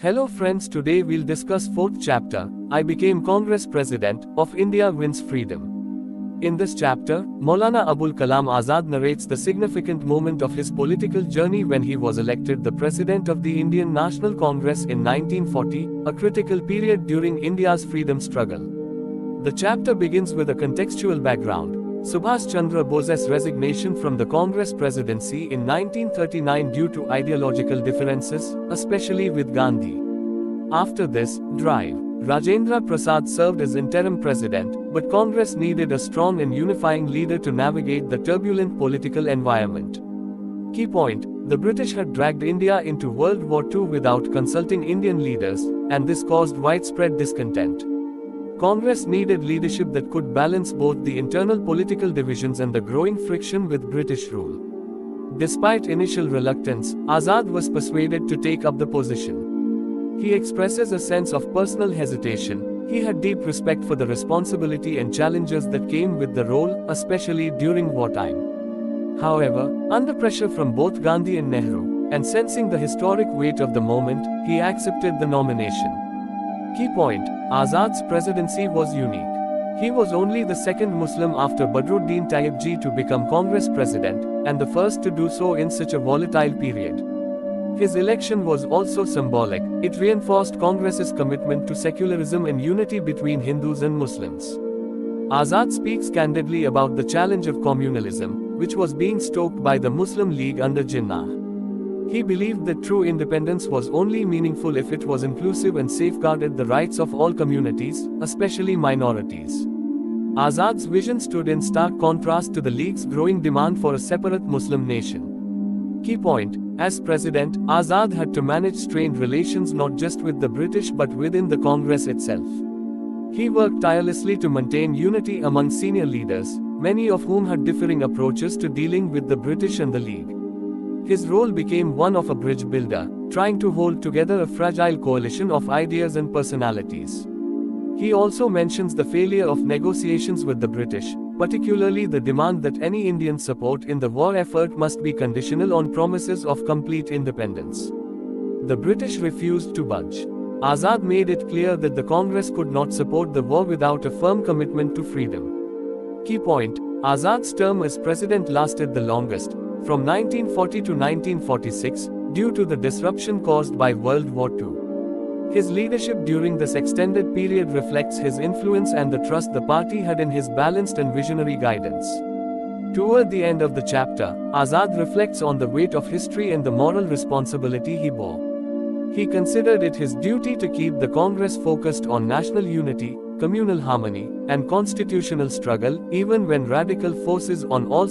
Hello friends, today we'll discuss fourth chapter, I Became Congress President, of India Wins Freedom. In this chapter, Maulana Abul Kalam Azad narrates the significant moment of his political journey when he was elected the President of the Indian National Congress in 1940, a critical period during India's freedom struggle. The chapter begins with a contextual background. Subhas Chandra Bose's resignation from the Congress presidency in 1939 due to ideological differences, especially with Gandhi. After this drive, Rajendra Prasad served as interim president, but Congress needed a strong and unifying leader to navigate the turbulent political environment. Key point: the British had dragged India into World War II without consulting Indian leaders, and this caused widespread discontent. Congress needed leadership that could balance both the internal political divisions and the growing friction with British rule. Despite initial reluctance, Azad was persuaded to take up the position. He expresses a sense of personal hesitation. He had deep respect for the responsibility and challenges that came with the role, especially during wartime. However, under pressure from both Gandhi and Nehru, and sensing the historic weight of the moment, he accepted the nomination. Key point: Azad's presidency was unique. He was only the second Muslim after Badruddin Tayyibji to become Congress president, and the first to do so in such a volatile period. His election was also symbolic. It reinforced Congress's commitment to secularism and unity between Hindus and Muslims. Azad speaks candidly about the challenge of communalism, which was being stoked by the Muslim League under Jinnah. He believed that true independence was only meaningful if it was inclusive and safeguarded the rights of all communities, especially minorities. Azad's vision stood in stark contrast to the League's growing demand for a separate Muslim nation. Key point: as president, Azad had to manage strained relations not just with the British but within the Congress itself. He worked tirelessly to maintain unity among senior leaders, many of whom had differing approaches to dealing with the British and the League. His role became one of a bridge builder, trying to hold together a fragile coalition of ideas and personalities. He also mentions the failure of negotiations with the British, particularly the demand that any Indian support in the war effort must be conditional on promises of complete independence. The British refused to budge. Azad made it clear that the Congress could not support the war without a firm commitment to freedom. Key point: Azad's term as president lasted the longest, from 1940 to 1946, due to the disruption caused by World War II. His leadership during this extended period reflects his influence and the trust the party had in his balanced and visionary guidance. Toward the end of the chapter, Azad reflects on the weight of history and the moral responsibility he bore. He considered it his duty to keep the Congress focused on national unity, communal harmony, and constitutional struggle, even when radical forces on all